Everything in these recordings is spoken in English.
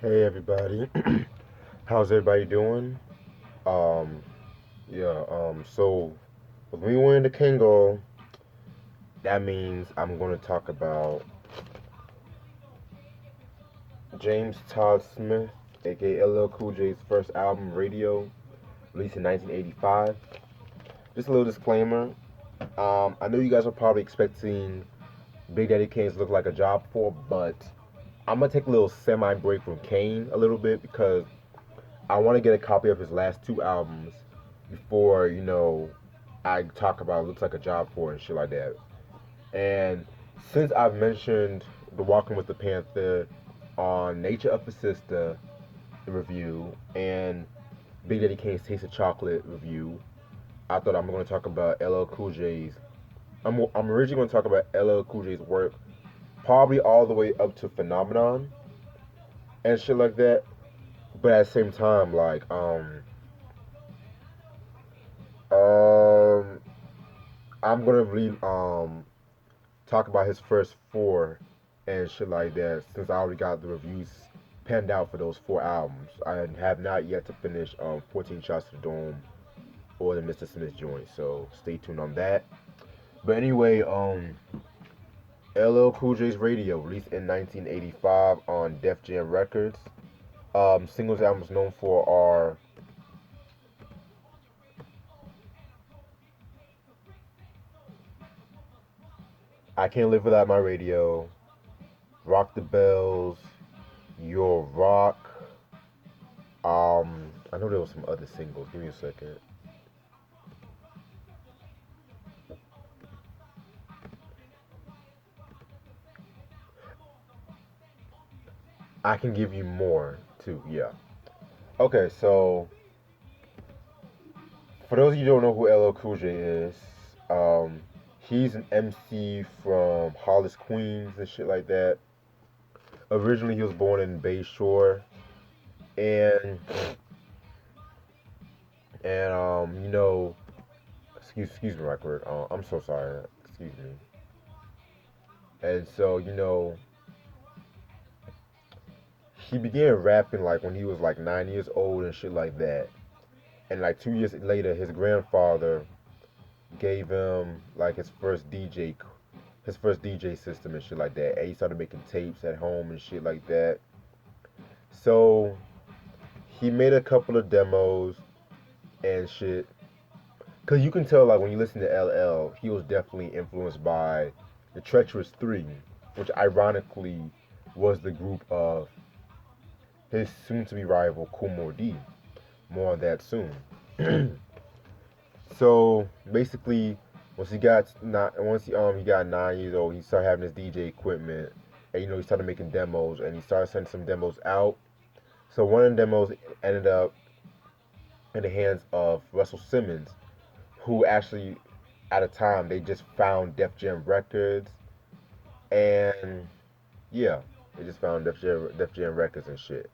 Hey everybody, how's everybody doing? Um, so with me winning the Kingo, that means I'm going to talk about James Todd Smith, aka LL Cool J's first album, Radio, released in 1985. Just a little disclaimer. I know you guys are probably expecting Big Daddy Kane's look like a job for, but I'm gonna take a little semi break from Kane a little bit because I want to get a copy of his last two albums before I talk about looks like a job for and shit like that. And since I've mentioned the Walking with the Panther on Nature of the Sister review and Big Daddy Kane's Taste of Chocolate review, I thought I'm going to talk about LL Cool J's. I'm originally going to talk about LL Cool J's work, probably all the way up to Phenomenon and shit like that. But at the same time, um, I'm gonna really talk about his first four and shit like that since I already got the reviews penned out for those four albums. I have not yet to finish 14 Shots to the Dome or the Mr. Smith joint, so stay tuned on that. But anyway, LL Cool J's Radio released in 1985 on Def Jam Records. Singles albums known for are I Can't Live Without My Radio, Rock the Bells, Your Rock. I know there was some other singles. Give me a second. I can give you more too. Yeah. Okay, so for those of you who don't know who LL Cool J is, um, he's an MC from Hollis, Queens, and shit like that. Originally, he was born in Bayshore, and and excuse me, record. I'm so sorry. Excuse me. And so he began rapping like when he was like 9 years old and shit like that. And like 2 years later, his grandfather gave him like his first DJ system and shit like that. And he started making tapes at home and shit like that. So he made a couple of demos and shit. Cause you can tell like when you listen to LL, he was definitely influenced by the Treacherous Three, which ironically was the group of his soon-to-be rival Cool D. More on that soon. So basically, once he got 9 years old, he started having his DJ equipment, and he started making demos, and he started sending some demos out. So one of the demos ended up in the hands of Russell Simmons, who actually, at a time, they just found Def Jam Records, and yeah, they just found Def Jam Records and shit.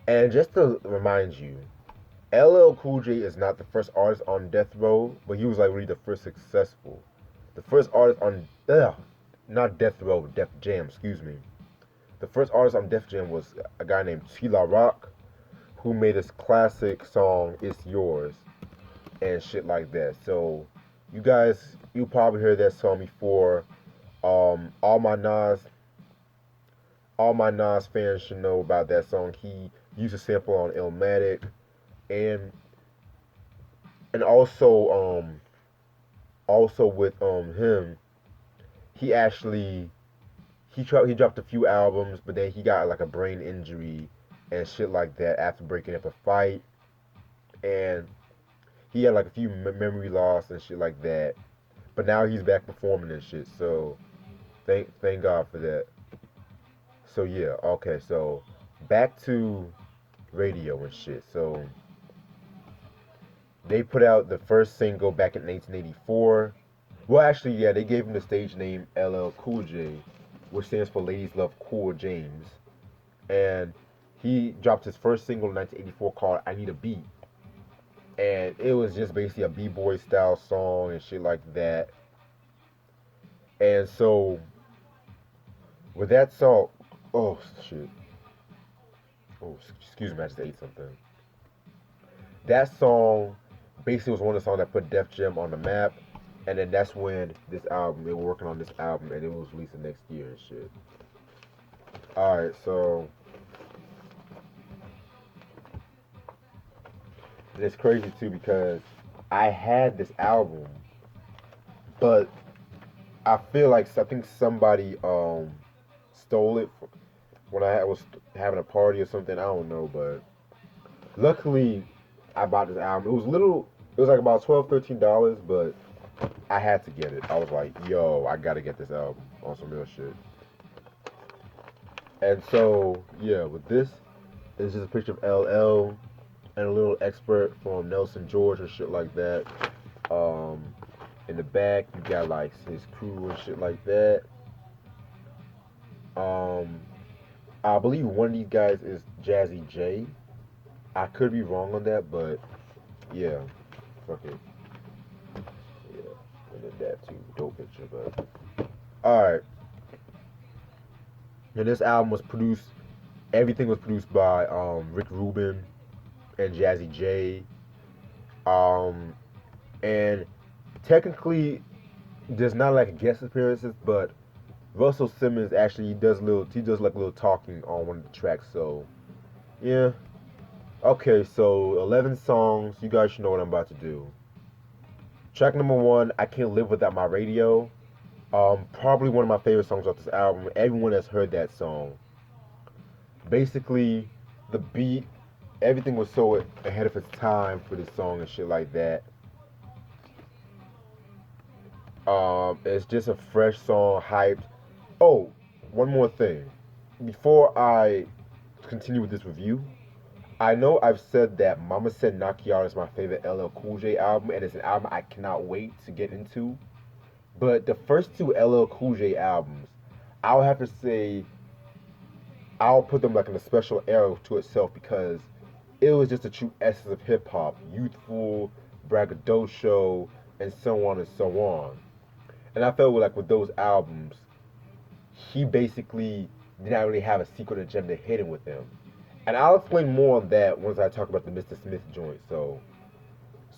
And just to remind you, LL Cool J is not the first artist on Death Row, but he was like really the first successful. The first artist on not Death Row, Def Jam, excuse me. The first artist on Def Jam was a guy named Tila Rock, who made this classic song "It's Yours" and shit like that. So you probably heard that song before. Um, all my Nas, all my Nas fans should know about that song. He used a sample on Illmatic, and also with him, he actually he dropped a few albums, but then he got like a brain injury and shit like that after breaking up a fight, and he had like a few memory loss and shit like that. But now he's back performing and shit. So thank God for that. So yeah, okay. So back to radio and shit. So they put out the first single back in 1984. Well, actually, yeah, they gave him the stage name LL Cool J, which stands for Ladies Love Cool James. And he dropped his first single in 1984 called I Need a Beat. And it was just basically a b-boy style song and shit like that. And so with that song, oh shit. Oh, excuse me, I just ate something. That song basically was one of the songs that put Def Jam on the map, and then that's when this album they were working on this album, and it was released the next year and shit. All right, so and it's crazy too because I had this album, but I feel like I think somebody stole it when I was having a party or something. I don't know, but luckily I bought this album. It was little. It was like about $12, $13, but I had to get it. I was like, yo, I gotta get this album on some real shit. And so, yeah, with this, it's just a picture of LL and a little expert from Nelson George and shit like that. Um, in the back, you got like his crew and shit like that. Um, I believe one of these guys is Jazzy J. I could be wrong on that, but yeah, fuck it. Yeah, and then that too. Dope picture, but all right. And this album was produced. Everything was produced by Rick Rubin and Jazzy J. Um, and technically, there's not like guest appearances, but Russell Simmons actually does like a little talking on one of the tracks. So yeah, okay. So 11 songs. You guys should know what I'm about to do. Track number one, I Can't Live Without My Radio. Probably one of my favorite songs off this album. Everyone has heard that song. Basically, the beat, everything was so ahead of its time for this song and shit like that. It's just a fresh song, hyped. Oh, one more thing. Before I continue with this review, I know I've said that Mama Said Knock You Out is my favorite LL Cool J album, and it's an album I cannot wait to get into. But the first two LL Cool J albums, I'll have to say I'll put them like in a special era to itself because it was just a true essence of hip hop, youthful, braggadocio, and so on and so on. And I felt like with those albums, he basically did not really have a secret agenda hidden with him. And I'll explain more on that once I talk about the Mr. Smith joint. So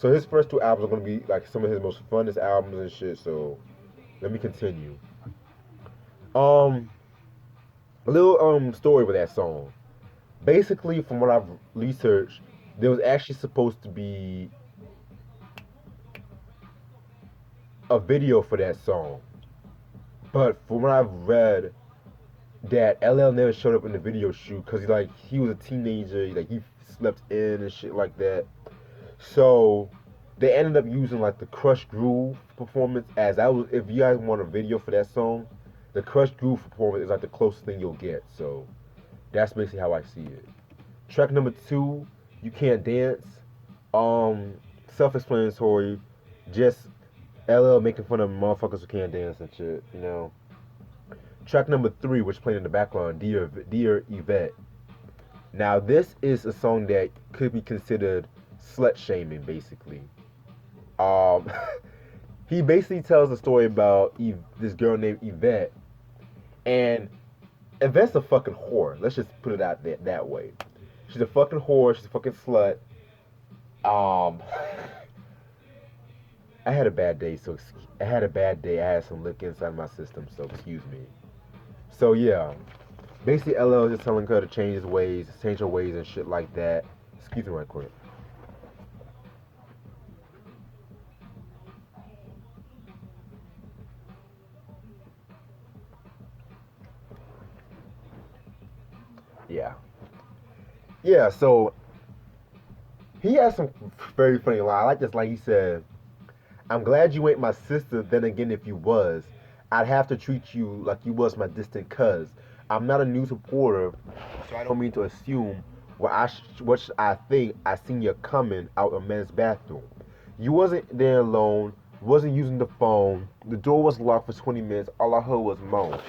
his first two albums are gonna be like some of his most funnest albums and shit. So let me continue. Um, a little story with that song. Basically, from what I've researched, there was actually supposed to be a video for that song, but from what I've read, that LL never showed up in the video shoot because he was a teenager, like he slept in and shit like that. So they ended up using like the Crush Groove performance as I was. If you guys want a video for that song, the Crush Groove performance is like the closest thing you'll get. So that's basically how I see it. Track number two, You Can't Dance. Um, self-explanatory. Just LL making fun of motherfuckers who can't dance and shit. You know. Track number three, which played in the background, Dear Yvette. Now this is a song that could be considered slut shaming, basically. Um, he basically tells a story about this girl named Yvette, and Yvette's a fucking whore. Let's just put it out there that way. She's a fucking whore. She's a fucking slut. Um, I had a bad day, so I had a bad day. I had some liquor inside my system, so excuse me. So yeah, basically LL is just telling her to change his ways, change her ways and shit like that. Excuse me right quick. Yeah. Yeah, so he has some very funny line. I like this line. He said, I'm glad you ain't my sister. Then again, if you was, I'd have to treat you like you was my distant cuz. I'm not a news reporter, so I don't mean to assume what should I think. I seen you coming out of men's bathroom. You wasn't there alone, wasn't using the phone. The door was locked for 20 minutes. All I heard was moan.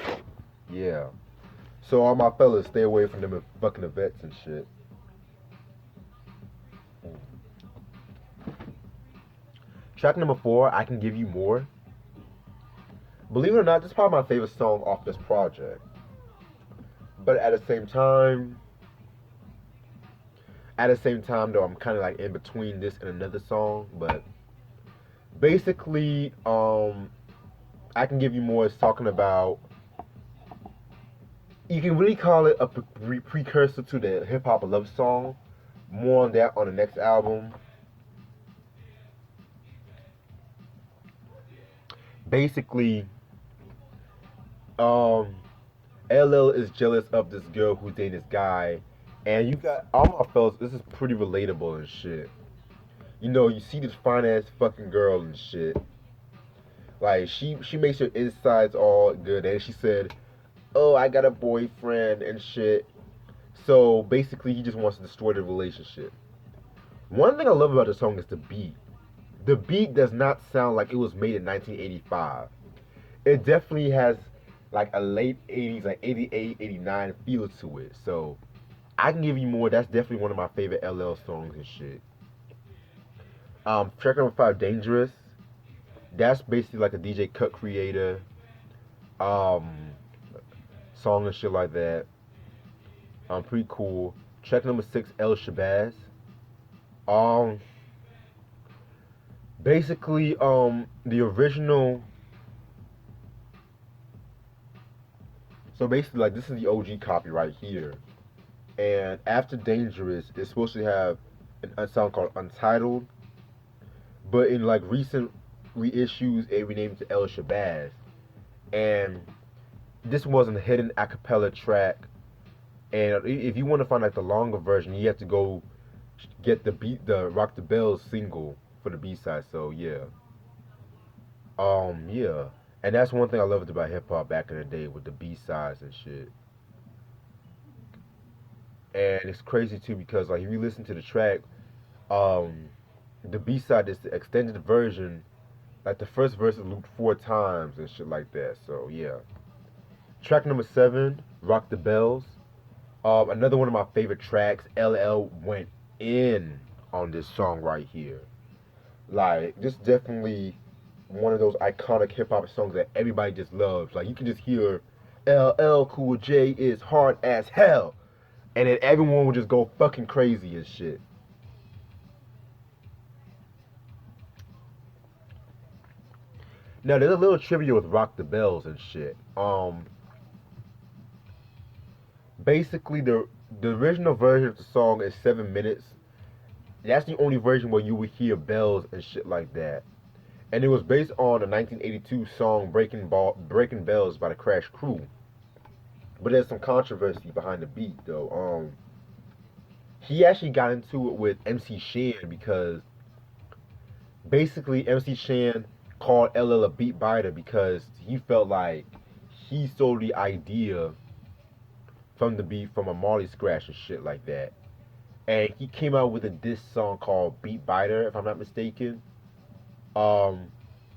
Yeah. So all my fellas, stay away from them fucking events and shit. Track number four, I Can Give You More. Believe it or not, this is probably my favorite song off this project. But at the same time, At the same time, though, I'm kind of like in between this and another song, but basically, I can give you more. It's talking about. You can really call it a precursor to the hip hop love song. More on that on the next album. Basically, um, LL is jealous of this girl who's dating this guy, and you got all my fellas. This is pretty relatable and shit. You know, you see this fine ass fucking girl and shit. Like she makes her insides all good, and she said, "Oh, I got a boyfriend and shit." So basically, he just wants to destroy the relationship. One thing I love about the song is the beat. The beat does not sound like it was made in 1985. It definitely has like a late 80s, like 88, 89 feel to it. So I can give you more. That's definitely one of my favorite LL songs and shit. Track number 5, Dangerous. That's basically like a DJ cut creator um, song and shit like that. Pretty cool. Track number 6, El Shabazz. Um, basically, the original. So basically, like this is the OG copy right here. And after Dangerous, it's supposed to have a song called Untitled, but in like recent reissues, it renamed to El Shabazz. And this wasn't a hidden a cappella track. And if you want to find like the longer version, you have to go get the Rock the Bells single for the B side. So yeah, yeah, and that's one thing I loved about hip hop back in the day with the B sides and shit. And it's crazy too because like if you listen to the track, um, the B side is the extended version. Like the first verse is looped 4 times and shit like that. So yeah. Track number 7, Rock the Bells. Another one of my favorite tracks. LL went in on this song right here. Like this definitely one of those iconic hip hop songs that everybody just loves. Like you can just hear LL Cool J is hard as hell, and then everyone would just go fucking crazy and shit. Now there's a little trivia with Rock the Bells and shit. Basically the original version of the song is 7 minutes. That's the only version where you would hear bells and shit like that. And it was based on a 1982 song Breaking Bells by the Crash Crew. But there's some controversy behind the beat though. He actually got into it with MC Shan because basically MC Shan called LL a beat biter because he felt like he stole the idea from the beat from a Marley scratch and shit like that. And he came out with a diss song called Beat Biter, if I'm not mistaken. Um,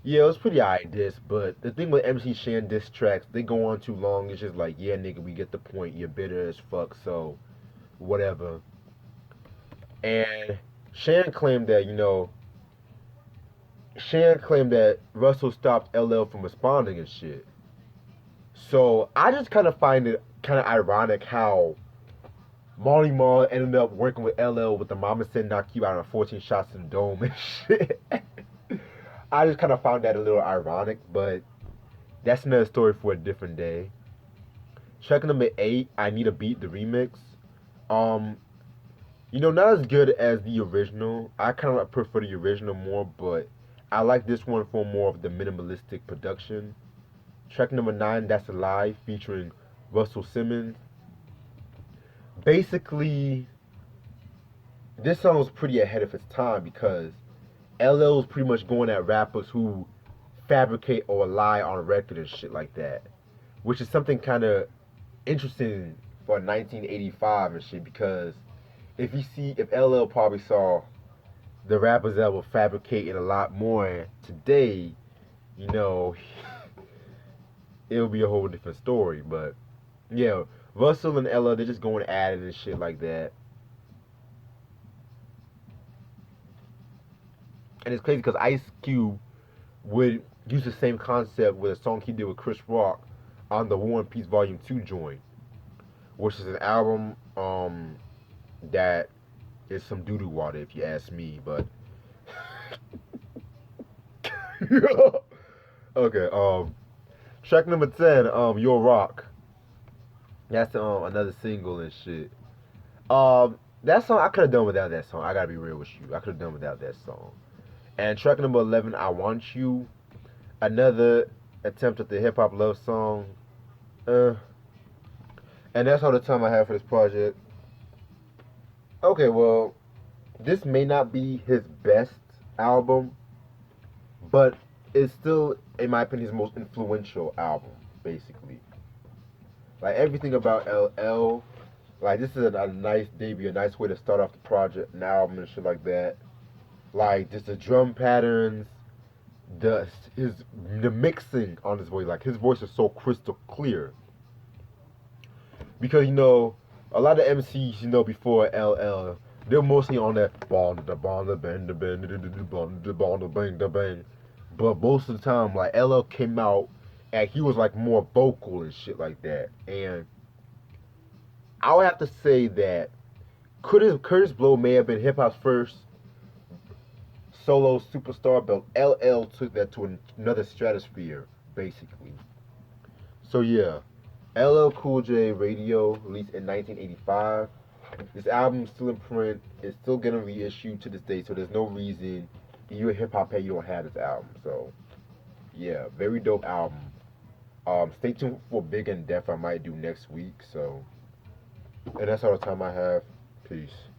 yeah, it was pretty alright diss, but the thing with MC Shan diss tracks, they go on too long. It's just like, yeah, nigga, we get the point. You're bitter as fuck, so whatever. And Shan claimed that, Shan claimed that Russell stopped LL from responding and shit. So I just kind of find it kind of ironic how Marley Marl ended up working with LL with the Mama Said Knock You Out on 14 Shots in the Dome and shit. I just kind of found that a little ironic, but that's another story for a different day. Track number 8, I Need a Beat, the remix. Um, not as good as the original. I kind of prefer the original more, but I like this one for more of the minimalistic production. Track number 9, That's a Lie, featuring Russell Simmons. Basically, this song was pretty ahead of its time because LL was pretty much going at rappers who fabricate or lie on record and shit like that, which is something kind of interesting for 1985 and shit because if LL probably saw the rappers that were fabricating a lot more today, you know, it'll be a whole different story. But yeah, Russell and LL, they're just going at it and shit like that. And it's crazy because Ice Cube would use the same concept with a song he did with Chris Rock on the War and Peace Volume 2 joint, which is an album that is some doo doo water if you ask me. But okay, track number 10, Your Rock. That's another single and shit. That song I could have done without that song. I gotta be real with you. I could have done without that song. And track number 11, I Want You. Another attempt at the hip hop love song. Uh, and that's all the time I have for this project. Okay, well, this may not be his best album, but it's still, in my opinion, his most influential album, basically. Like everything about LL, like this is a nice debut, a nice way to start off the project, an album and shit like that. Like just the drum patterns, the his the mixing on his voice, like his voice is so crystal clear. Because a lot of MCs before LL, they're mostly on that bond the bond the bang the bang the bond the bond the bang the bang. But most of the time, like LL came out and he was like more vocal and shit like that. And I would have to say that Curtis Blow may have been hip hop's first solo superstar, but LL took that to another stratosphere, basically. So yeah, LL Cool J Radio, released in 1985. This album is still in print. It's still getting reissued to this day, so there's no reason if you're a hip hop head you don't have this album. So yeah, very dope album. Stay tuned for Big and Def I might do next week. So, and that's all the time I have. Peace.